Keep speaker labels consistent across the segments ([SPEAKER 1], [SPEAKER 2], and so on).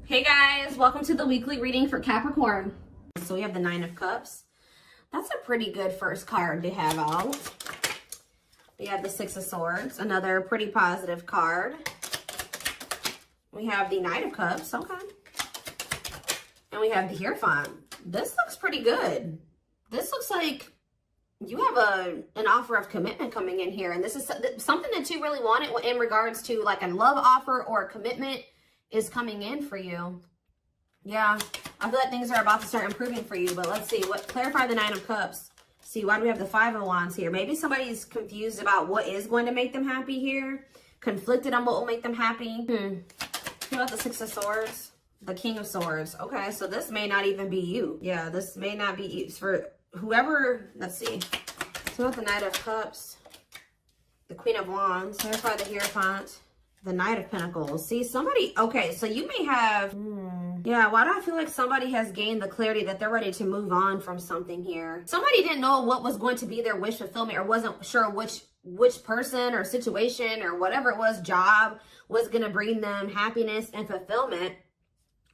[SPEAKER 1] Hey guys, welcome to the weekly reading for Capricorn. So we have the Nine of Cups. That's a pretty good first card to have out. We have the Six of Swords, another pretty positive card. We have the Knight of Cups, okay. And we have the Hierophant. This looks pretty good. This looks like you have an offer of commitment coming in here. And this is something that you really wanted in regards to like a love offer or a commitment is coming in for you. Yeah, I feel like things are about to start improving for you, but let's see. Clarify the Nine of Cups. See, why do we have the Five of Wands here? Maybe somebody's confused about what is going to make them happy here. Conflicted on what will make them happy. What about the Six of Swords? The King of Swords. Okay, so this may not even be you. Yeah, this may not be you. For whoever, let's see. So about the Knight of Cups, the Queen of Wands. Clarify the Hierophant. The Knight of Pentacles. See, somebody, okay, so you may have, yeah, why do I feel like somebody has gained the clarity that they're ready to move on from something here? Somebody didn't know what was going to be their wish fulfillment or wasn't sure which person or situation or whatever it was, job, was going to bring them happiness and fulfillment.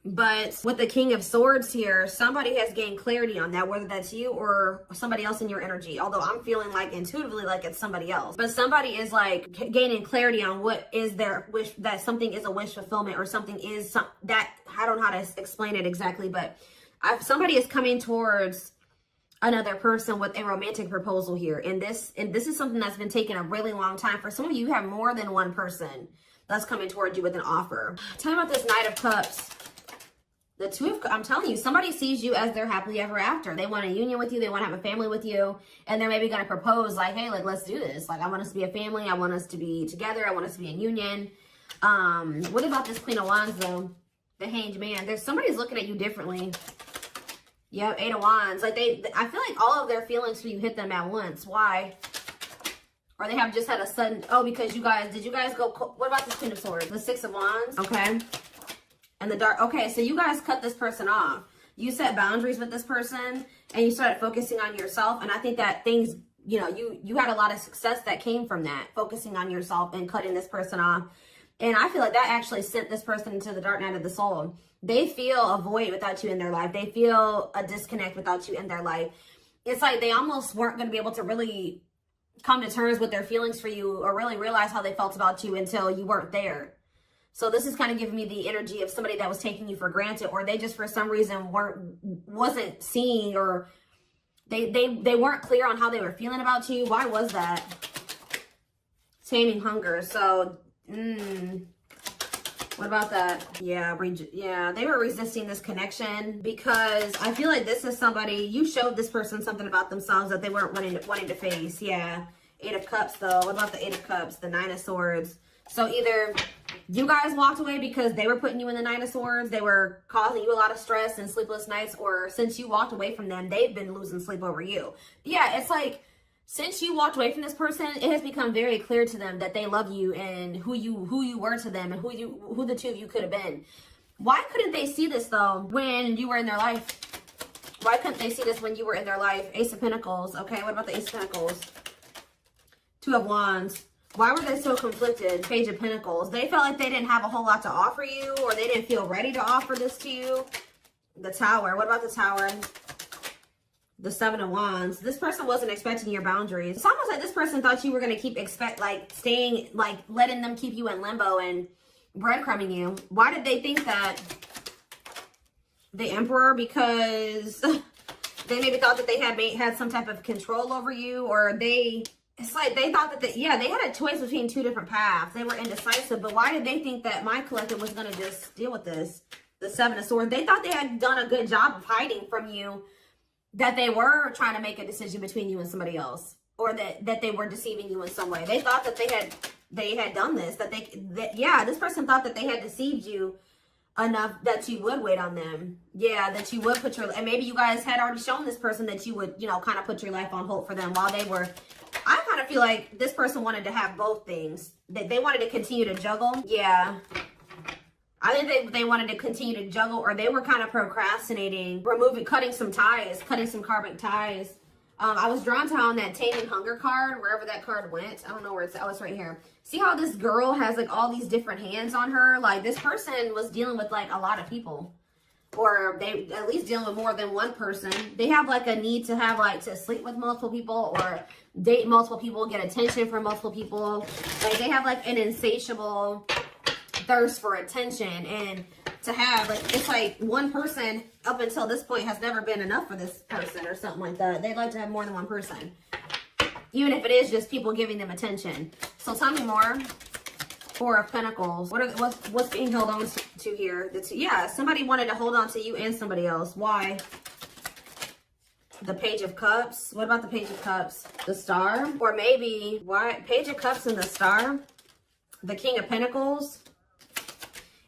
[SPEAKER 1] But with the King of Swords here, somebody has gained clarity on that, whether that's you or somebody else in your energy. Although I'm feeling like intuitively like it's somebody else. But somebody is like gaining clarity on what is their wish, that something is a wish fulfillment or something is that, I don't know how to explain it exactly, but somebody is coming towards another person with a romantic proposal here. And this is something that's been taking a really long time. For some of you, you have more than one person that's coming towards you with an offer. Tell me about this Knight of Cups. The Two of, I'm telling you, somebody sees you as their happily ever after. They want a union with you. They want to have a family with you. And they're maybe going to propose like, hey, like, let's do this. Like, I want us to be a family. I want us to be together. I want us to be in union. What about this Queen of Wands, though? The Hanged Man. Somebody's looking at you differently. Yep, Eight of Wands. Like, I feel like all of their feelings for you hit them at once. Why? Or they have just had a sudden, because did you guys go, what about this Queen of Swords? The Six of Wands. Okay. And the dark, okay, so you guys cut this person off. You set boundaries with this person and you started focusing on yourself. And I think that things, you know, you had a lot of success that came from that, focusing on yourself and cutting this person off. And I feel like that actually sent this person into the dark night of the soul. They feel a void without you in their life. They feel a disconnect without you in their life. It's like they almost weren't going to be able to really come to terms with their feelings for you or really realize how they felt about you until you weren't there. So this is kind of giving me the energy of somebody that was taking you for granted, or they just for some reason wasn't seeing, or they weren't clear on how they were feeling about you. Why was that? Taming hunger. So, what about that? Yeah, they were resisting this connection because I feel like this is somebody, you showed this person something about themselves that they weren't wanting to face. Yeah. Eight of Cups, though. What about the Eight of Cups? The Nine of Swords. So either you guys walked away because they were putting you in the Nine of Swords, they were causing you a lot of stress and sleepless nights, or since you walked away from them, they've been losing sleep over you. Yeah, it's like, since you walked away from this person, it has become very clear to them that they love you and who you were to them and who the two of you could have been. Why couldn't they see this, though, when you were in their life? Why couldn't they see this when you were in their life? Ace of Pentacles. Okay, what about the Ace of Pentacles? Two of Wands. Why were they so conflicted? Page of Pentacles. They felt like they didn't have a whole lot to offer you, or they didn't feel ready to offer this to you. The Tower. What about the Tower? The Seven of Wands. This person wasn't expecting your boundaries. It's almost like this person thought you were going to keep letting them keep you in limbo and breadcrumbing you. Why did they think that? The Emperor, because they maybe thought that they had some type of control over you, or it's like they thought that they had a choice between two different paths. They were indecisive, but why did they think that my collective was going to just deal with this? The Seven of Swords. They thought they had done a good job of hiding from you that they were trying to make a decision between you and somebody else, or that they were deceiving you in some way. They thought that they had done this, this person thought that they had deceived you enough that you would wait on them. Yeah, that you would and maybe you guys had already shown this person that you would, kind of put your life on hold for them while they were. I kind of feel like this person wanted to have both things. They wanted to continue to juggle. Yeah. I think they wanted to continue to juggle, or they were kind of procrastinating, cutting some karmic ties. I was drawn to on that Taming Hunger card, wherever that card went. I don't know where it's, oh, it's right here. See how this girl has like all these different hands on her? Like this person was dealing with like a lot of people. Or they at least dealing with more than one person. They have like a need to have like to sleep with multiple people or date multiple people, get attention from multiple people. Like they have like an insatiable thirst for attention, and to have like, it's like one person up until this point has never been enough for this person or something like that. They'd like to have more than one person, even if it is just people giving them attention. So tell me more. Four of Pentacles. What's being held on to here? Yeah, somebody wanted to hold on to you and somebody else. Why? The Page of Cups. What about the Page of Cups? The Star? Or maybe, why? Page of Cups and the Star? The King of Pentacles?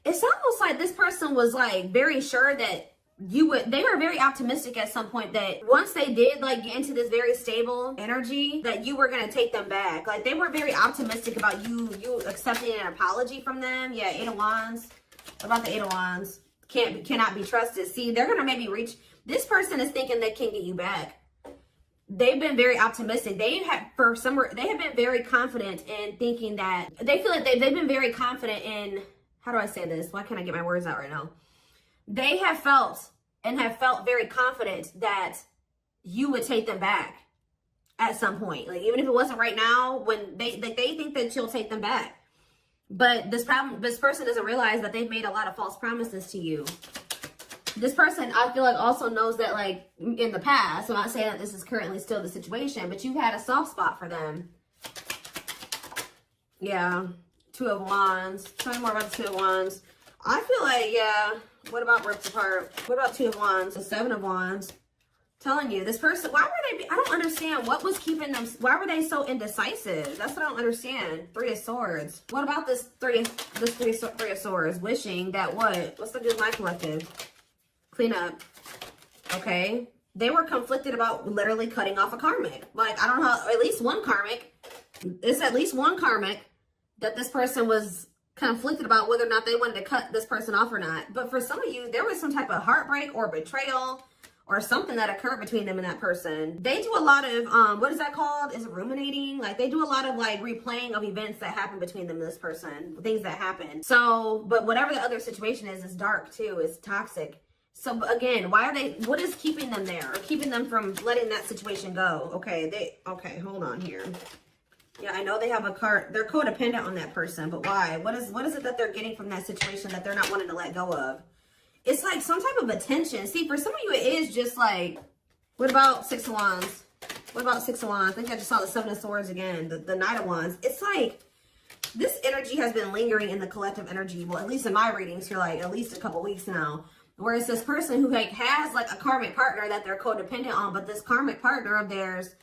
[SPEAKER 1] It's almost like this person was like very sure that they were very optimistic at some point that once they did like get into this very stable energy, that you were going to take them back. Like they were very optimistic about you accepting an apology from them. Yeah, Eight of Wands. What about the Eight of Wands? Cannot be trusted. See, they're going to maybe reach, this person is thinking they can get you back. They've been very optimistic. They have been very confident in thinking that, they feel like they've been very confident in, how do I say this? Why can't I get my words out right now? They have felt very confident that you would take them back at some point. Like even if it wasn't right now, when they think that you'll take them back. But this person doesn't realize that they've made a lot of false promises to you. This person, I feel like, also knows that like in the past, I'm not saying that this is currently still the situation, but you've had a soft spot for them. Yeah. Two of Wands. Tell me more about the Two of Wands. I feel like, yeah. What about ripped apart? What about Two of Wands? The Seven of Wands. Telling you, this person, why were they, I don't understand what was keeping them, why were they so indecisive? That's what I don't understand. Three of Swords. What about this three of Swords? Wishing that what? What's the good my collective? Clean up. Okay. They were conflicted about literally cutting off a karmic. Like, I don't know, at least one karmic. It's at least one karmic that this person was conflicted about whether or not they wanted to cut this person off or not. But for some of you, there was some type of heartbreak or betrayal or something that occurred between them and that person. They do a lot of, what is that called? Is it ruminating? Like they do a lot of like replaying of events that happened between them and this person, things that happened. So, but whatever the other situation is dark too, it's toxic. So again, why are they, what is keeping them there or keeping them from letting that situation go? Okay, okay, hold on here. Yeah, I know they have a card. They're codependent on that person, but why? What is it that they're getting from that situation that they're not wanting to let go of? It's like some type of attention. See, for some of you, it is just like, what about Six of Wands? What about Six of Wands? I think I just saw the Seven of Swords again, the Knight of Wands. It's like, this energy has been lingering in the collective energy, well, at least in my readings for like at least a couple weeks now. Whereas this person who like has like a karmic partner that they're codependent on, but this karmic partner of theirs,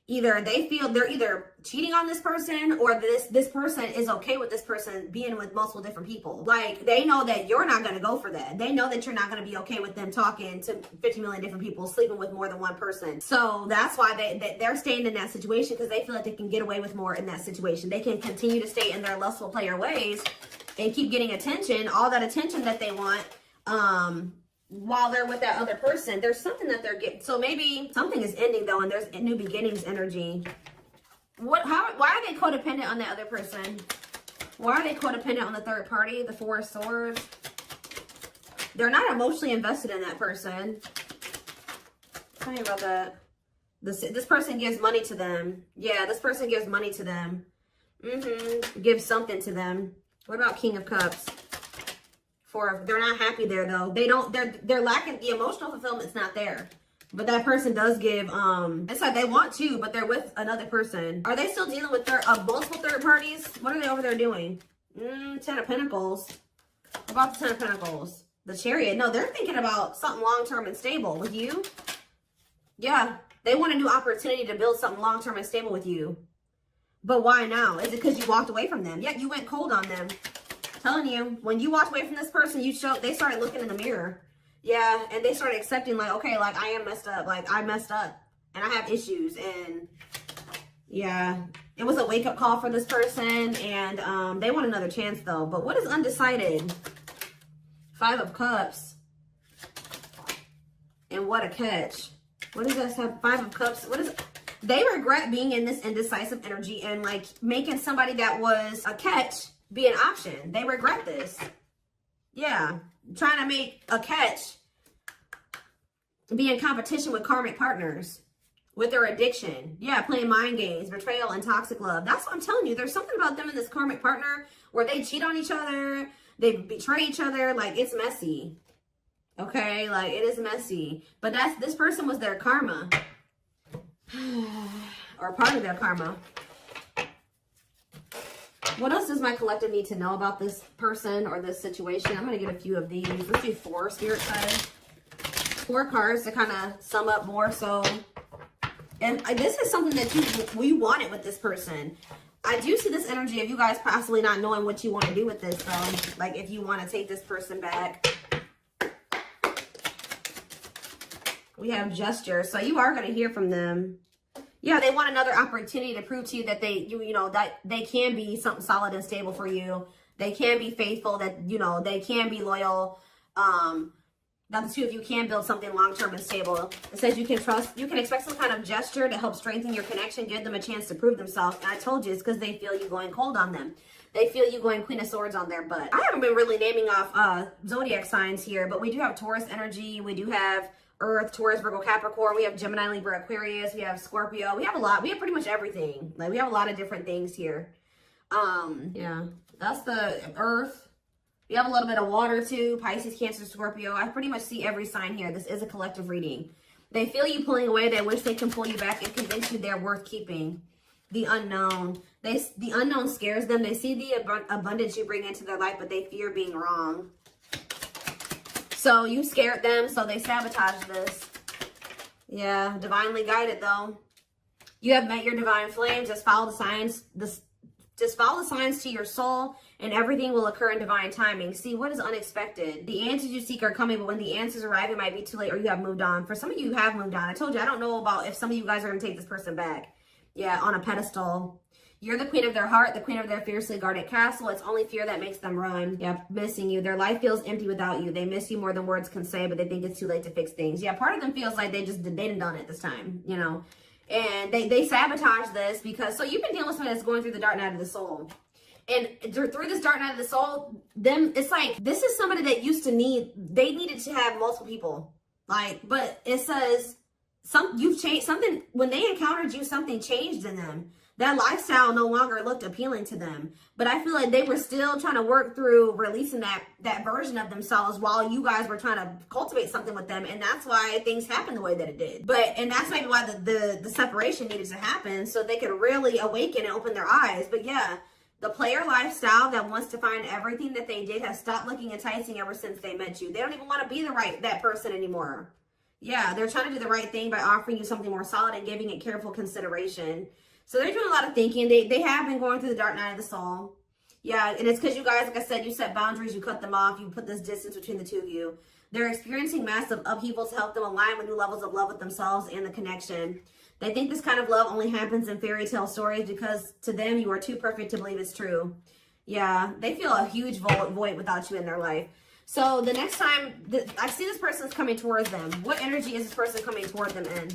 [SPEAKER 1] either they feel they're either cheating on this person or this person is okay with this person being with multiple different people. Like they know that you're not going to go for that. They know that you're not going to be okay with them talking to 50 million different people, sleeping with more than one person. So that's why they're staying in that situation, because they feel like they can get away with more in that situation. They can continue to stay in their lustful player ways and keep getting attention, all that attention that they want, while they're with that other person. There's something that they're getting. So maybe something is ending though, and there's a new beginnings energy. Why are they codependent on that other person? Why are they codependent on the third party? The Four of Swords. They're not emotionally invested in that person. Tell me about that. This person gives money to them. Yeah, this person gives money to them. Gives something to them. What about King of Cups? They're not happy there though. They're lacking the emotional fulfillment's not there. But that person does give, it's like they want to, but they're with another person. Are they still dealing with multiple third parties? What are they over there doing? Ten of Pentacles. What about the Ten of Pentacles? The Chariot. No, they're thinking about something long-term and stable with you. Yeah, they want a new opportunity to build something long-term and stable with you. But why now? Is it because you walked away from them? Yeah, you went cold on them. Telling you, when you walked away from this person, they started looking in the mirror. Yeah, and they started accepting like, okay, like I am messed up. Like I messed up and I have issues. And yeah, it was a wake-up call for this person, and they want another chance though. But what is undecided? Five of Cups. And what a catch. What does this have? 5 of Cups. What is it? They regret being in this indecisive energy and like making somebody that was a catch be an option. They regret this. Yeah. Trying to make a catch be in competition with karmic partners. With their addiction. Yeah, playing mind games, betrayal, and toxic love. That's what I'm telling you. There's something about them and this karmic partner where they cheat on each other. They betray each other. Like, it's messy. Okay? Like, it is messy. But this person was their karma. Or part of their karma. What else does my collective need to know about this person or this situation? I'm going to get a few of these. Let's do 4 spirit cards. 4 cards to kind of sum up more so. And this is something that we wanted with this person. I do see this energy of you guys possibly not knowing what you want to do with this, though. Like, if you want to take this person back. We have gesture. So you are going to hear from them. Yeah, they want another opportunity to prove to you that that they can be something solid and stable for you. They can be faithful, that, they can be loyal. That the two of you can build something long-term and stable. It says you can expect some kind of gesture to help strengthen your connection, give them a chance to prove themselves. And I told you, it's because they feel you going cold on them. They feel you going Queen of Swords on their butt. I haven't been really naming off zodiac signs here, but we do have Taurus energy. We do have Earth, Taurus, Virgo, Capricorn. We have Gemini, Libra, Aquarius. We have Scorpio. We have a lot. We have pretty much everything. Like, we have a lot of different things here. Yeah, that's the Earth. We have a little bit of water too. Pisces, Cancer, Scorpio. I pretty much see every sign here. This is a collective reading. They feel you pulling away. They wish they can pull you back and convince you they're worth keeping. The unknown. The unknown scares them. They see the abundance you bring into their life, but they fear being wrong. So you scared them, so they sabotage this. Yeah, divinely guided though. You have met your divine flame. Just follow the signs. Just follow the signs to your soul, and everything will occur in divine timing. See, what is unexpected? The answers you seek are coming, but when the answers arrive, it might be too late, or you have moved on. For some of you, you have moved on. I told you, I don't know about if some of you guys are going to take this person back. Yeah, on a pedestal. You're the queen of their heart, the queen of their fiercely guarded castle. It's only fear that makes them run. Yeah, missing you. Their life feels empty without you. They miss you more than words can say, but they think it's too late to fix things. Yeah, part of them feels like they didn't done it this time, And they sabotage this because, so you've been dealing with somebody that's going through the dark night of the soul. And through this dark night of the soul, it's like, this is somebody that used to they needed to have multiple people. Like, but it says, you've changed something, when they encountered you, something changed in them. That lifestyle no longer looked appealing to them. But I feel like they were still trying to work through releasing that version of themselves while you guys were trying to cultivate something with them. And that's why things happened the way that it did. And that's maybe why the separation needed to happen, so they could really awaken and open their eyes. But yeah, the player lifestyle that wants to find everything that they did has stopped looking enticing ever since they met you. They don't even want to be that person anymore. Yeah, they're trying to do the right thing by offering you something more solid and giving it careful consideration. So they're doing a lot of thinking. They have been going through the dark night of the soul. Yeah, and it's because you guys, like I said, you set boundaries, you cut them off, you put this distance between the two of you. They're experiencing massive upheaval to help them align with new levels of love with themselves and the connection. They think this kind of love only happens in fairy tale stories because to them, you are too perfect to believe it's true. Yeah, they feel a huge void without you in their life. So the next time I see this person's coming towards them, what energy is this person coming toward them in?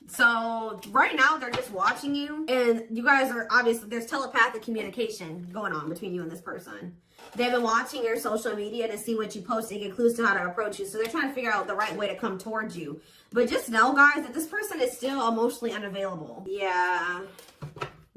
[SPEAKER 1] So right now they're just watching you, and you guys are obviously, there's telepathic communication going on between you and this person. They've been watching your social media to see what you post and get clues to how to approach you. So they're trying to figure out the right way to come towards you. But just know, guys, that this person is still emotionally unavailable. Yeah.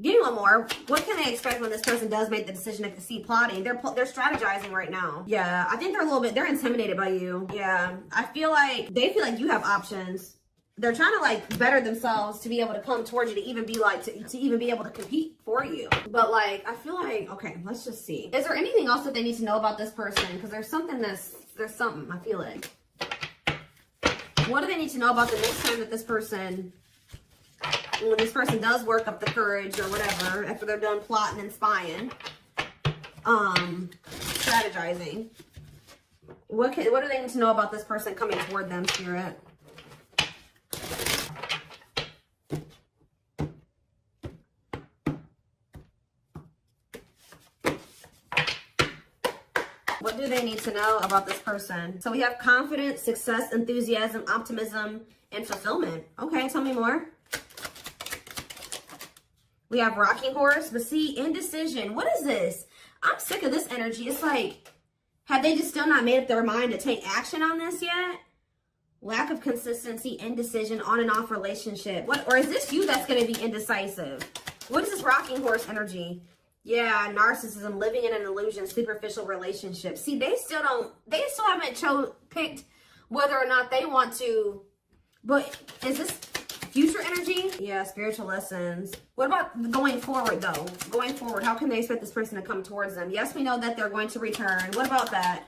[SPEAKER 1] Give me one more. What can they expect when this person does make the decision to see plotting? They're strategizing right now. Yeah, I think they're intimidated by you. Yeah, I feel like they feel like you have options. They're trying to like better themselves to be able to come towards you, to even be like, to even be able to compete for you. But like, I feel like, okay, let's just see. Is there anything else that they need to know about this person? Because there's something, I feel like. What do they need to know about the next time that this person, when this person does work up the courage or whatever, after they're done plotting and spying, strategizing. What do they need to know about this person coming toward them, Spirit? do they need to know about this person? So we have confidence, success, enthusiasm, optimism, and fulfillment. Okay, tell me more. We have rocking horse, but see, indecision. What is this? I'm sick of this energy. It's like, have they just still not made up their mind to take action on this yet? Lack of consistency, indecision, on and off relationship. What, or is this you that's going to be indecisive? What is this rocking horse energy? Yeah, narcissism, living in an illusion, superficial relationship. See, they still haven't picked whether or not they want to, but is this future energy? Yeah, spiritual lessons. What about going forward though? Going forward, how can they expect this person to come towards them? Yes, we know that they're going to return. What about that?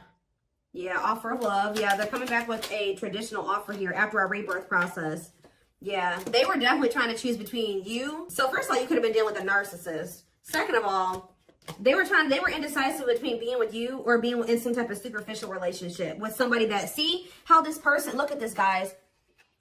[SPEAKER 1] Yeah, offer of love. Yeah, they're coming back with a traditional offer here after our rebirth process. Yeah, they were definitely trying to choose between you. So first of all, you could have been dealing with a narcissist. Second of all, they were indecisive between being with you or being in some type of superficial relationship with somebody that, see how this person, look at this, guys.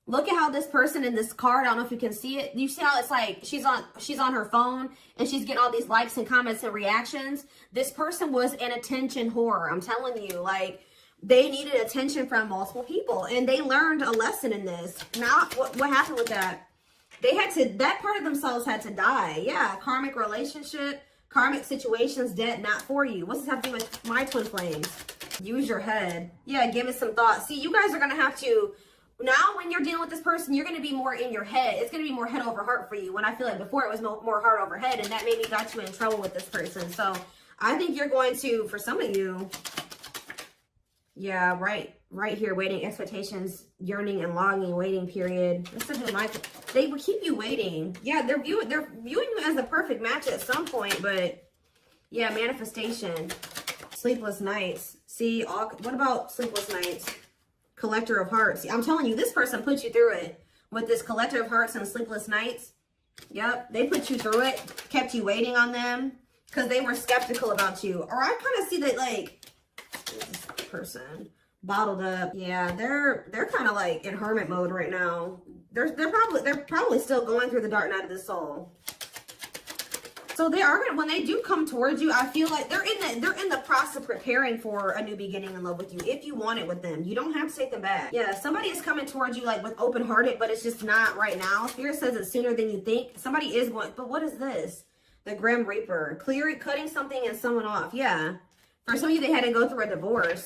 [SPEAKER 1] Look at how this person in this card, I don't know if you can see it. You see how it's like she's on her phone and she's getting all these likes and comments and reactions. This person was an attention whore. I'm telling you, like, they needed attention from multiple people and they learned a lesson in this. Now, what happened with that? That part of themselves had to die. Yeah, karmic relationship, karmic situations, dead, not for you. What's this have to do with my twin flames? Use your head. Yeah, give it some thought. See, you guys are going to have to, now when you're dealing with this person, you're going to be more in your head. It's going to be more head over heart for you. When I feel like before it was more heart over head, and that maybe got you in trouble with this person. So I think you're going to, for some of you, yeah, right here, waiting, expectations, yearning and longing, waiting period. They would keep you waiting. Yeah, they're viewing you as the perfect match at some point, but yeah, manifestation, sleepless nights. See, what about sleepless nights? Collector of hearts. I'm telling you, this person put you through it with this collector of hearts and sleepless nights. Yep, they put you through it, kept you waiting on them because they were skeptical about you. Or I kind of see that, like, this person bottled up. Yeah, they're kind of like in hermit mode right now. They're probably still going through the dark night of the soul. So they are gonna, when they do come towards you, I feel like they're in the process of preparing for a new beginning in love with you. If you want it with them, you don't have to take them back. Yeah, somebody is coming towards you like with open hearted, but it's just not right now. Spirit says it's sooner than you think. Somebody is going, but what is this? The Grim Reaper, cutting something and someone off. Yeah, for some of you, they had to go through a divorce.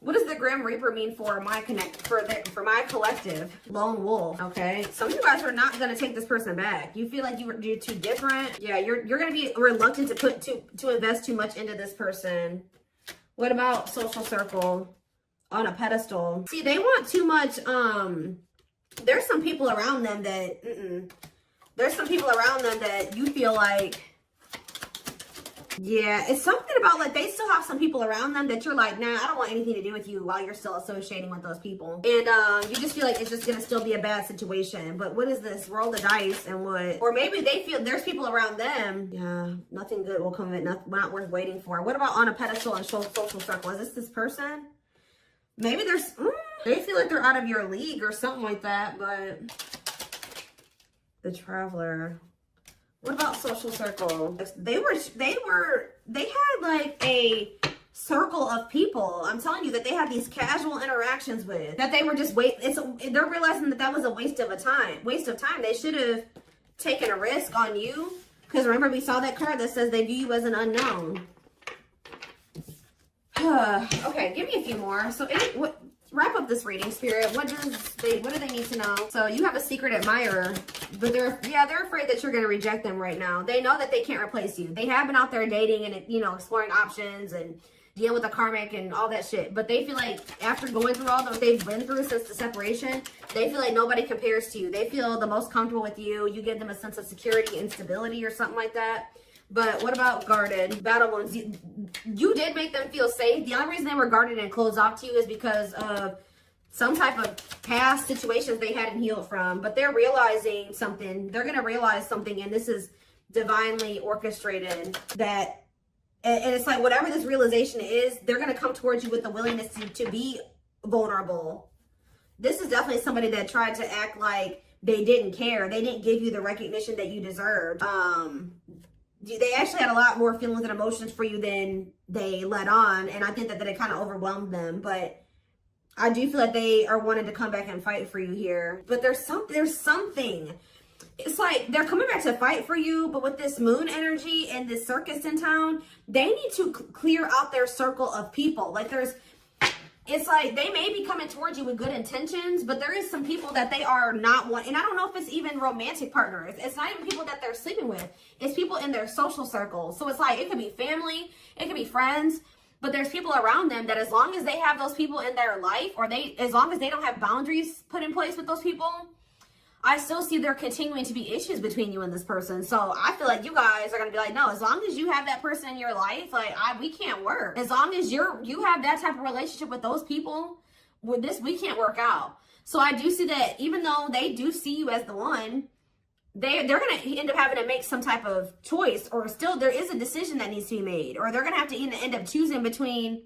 [SPEAKER 1] What does the Grim Reaper mean for my for my collective? Lone wolf. Okay, some of you guys are not gonna take this person back. You feel like you're too different. Yeah, you're gonna be reluctant to invest too much into this person. What about social circle? On a pedestal. See, they want too much. There's some people around them that. There's some people around them that you feel like. Yeah, it's something about like they still have some people around them that you're like, nah, I don't want anything to do with you while you're still associating with those people. And you just feel like it's just gonna still be a bad situation. But what is this? Roll the dice and what? Or maybe they feel there's people around them. Yeah, nothing good will come of it, not worth waiting for. What about on a pedestal and social circle? Is this person? Maybe they feel like they're out of your league or something like that, but the Traveler. What about social circle? They had like a circle of people. I'm telling you that they had these casual interactions with that they were just they're realizing that was a waste of time. They should have taken a risk on you. Because remember, we saw that card that says they view you as an unknown. Okay, give me a few more. So wrap up this reading, Spirit. What do they need to know? So you have a secret admirer, but they're afraid that you're going to reject them right now. They know that they can't replace you. They have been out there dating and exploring options and dealing with the karmic and all that shit. But they feel like after going through all that they've been through since the separation, they feel like nobody compares to you. They feel the most comfortable with you. You give them a sense of security and stability or something like that. But what about guarded? Battle wounds. You did make them feel safe. The only reason they were guarded and closed off to you is because of some type of past situations they hadn't healed from. But they're realizing something. They're going to realize something, and this is divinely orchestrated. And it's like whatever this realization is, they're going to come towards you with the willingness to be vulnerable. This is definitely somebody that tried to act like they didn't care. They didn't give you the recognition that you deserved. they actually had a lot more feelings and emotions for you than they let on. And I think that it kind of overwhelmed them. But I do feel like they are wanting to come back and fight for you here. But there's something. It's like they're coming back to fight for you, but with this moon energy and this circus in town, they need to clear out their circle of people. Like it's like they may be coming towards you with good intentions, but there is some people that they are not wanting. And I don't know if it's even romantic partners. It's not even people that they're sleeping with. It's people in their social circles. So it's like, it could be family, it could be friends, but there's people around them that as long as they have those people in their life, or as long as they don't have boundaries put in place with those people, I still see there continuing to be issues between you and this person. So I feel like you guys are going to be like, no, as long as you have that person in your life, like we can't work. As long as you have that type of relationship with those people, with this, we can't work out. So I do see that even though they do see you as the one, they're going to end up having to make some type of choice, or still there is a decision that needs to be made, or they're going to have to end up choosing between,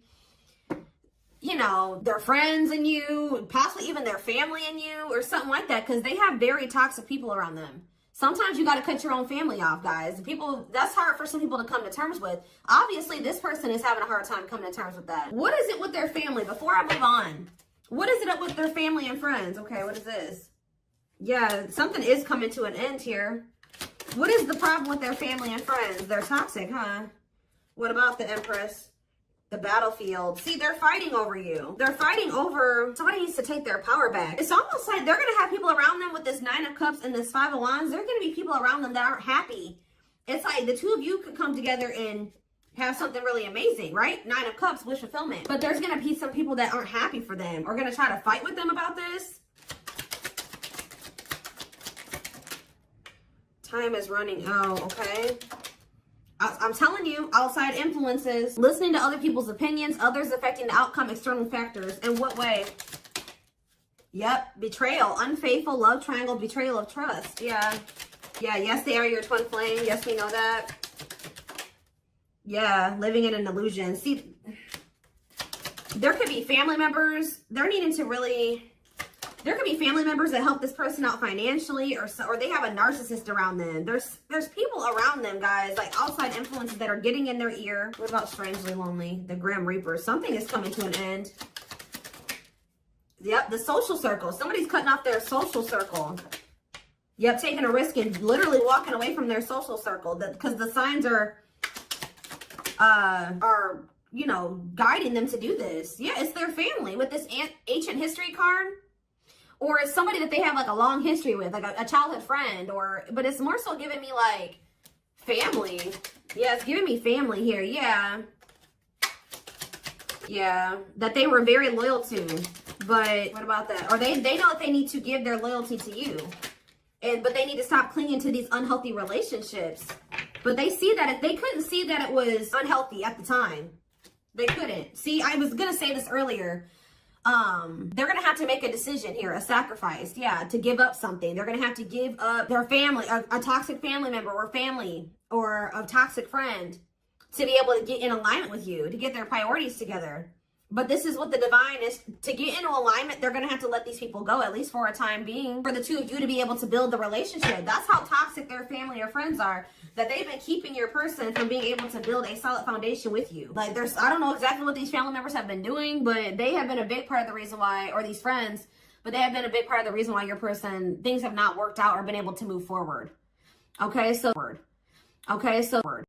[SPEAKER 1] you know, their friends and you, possibly even their family and you, or something like that, because they have very toxic people around them. Sometimes you got to cut your own family off, guys. That's hard for some people to come to terms with. Obviously, this person is having a hard time coming to terms with that. What is it with their family? Before I move on, what is it up with their family and friends? Okay, what is this? Yeah, something is coming to an end here. What is the problem with their family and friends? They're toxic, huh? What about the Empress? The battlefield. See, they're fighting over you. They're fighting over, somebody needs to take their power back. It's almost like they're going to have people around them with this 9 of Cups and this 5 of Wands. There are going to be people around them that aren't happy. It's like the two of you could come together and have something really amazing, right? 9 of Cups, wish fulfillment. But there's going to be some people that aren't happy for them, or going to try to fight with them about this. Time is running out, okay? I'm telling you, outside influences, listening to other people's opinions, others affecting the outcome, external factors. In what way? Yep, betrayal, unfaithful, love triangle, betrayal of trust. Yeah, yes, they are your twin flame. Yes, we know that. Yeah, living in an illusion. See, there could be family members. There could be family members that help this person out financially, or they have a narcissist around them. There's people around them, guys, like outside influences that are getting in their ear. What about strangely lonely? The Grim Reaper. Something is coming to an end. Yep, the social circle. Somebody's cutting off their social circle. Yep, taking a risk and literally walking away from their social circle, because the signs are you know, guiding them to do this. Yeah, it's their family with this ancient history card. Or it's somebody that they have like a long history with, like a childhood friend, but it's more so giving me like family. Yeah, it's giving me family here. Yeah, that they were very loyal to. But what about that? Or they know that they need to give their loyalty to you, but they need to stop clinging to these unhealthy relationships. But they see that they couldn't see that it was unhealthy at the time. They couldn't see. I was gonna say this earlier. They're going to have to make a decision here, a sacrifice, to give up something. They're going to have to give up their family, a toxic family member or family, or a toxic friend, to be able to get in alignment with you, to get their priorities together. But this is what the divine is. To get into alignment, they're going to have to let these people go, at least for a time being, for the two of you to be able to build the relationship. That's how toxic their family or friends are, that they've been keeping your person from being able to build a solid foundation with you. Like, I don't know exactly what these family members have been doing, but they have been a big part of the reason why, or these friends, but they have been a big part of the reason why your person, things have not worked out or been able to move forward. Okay, so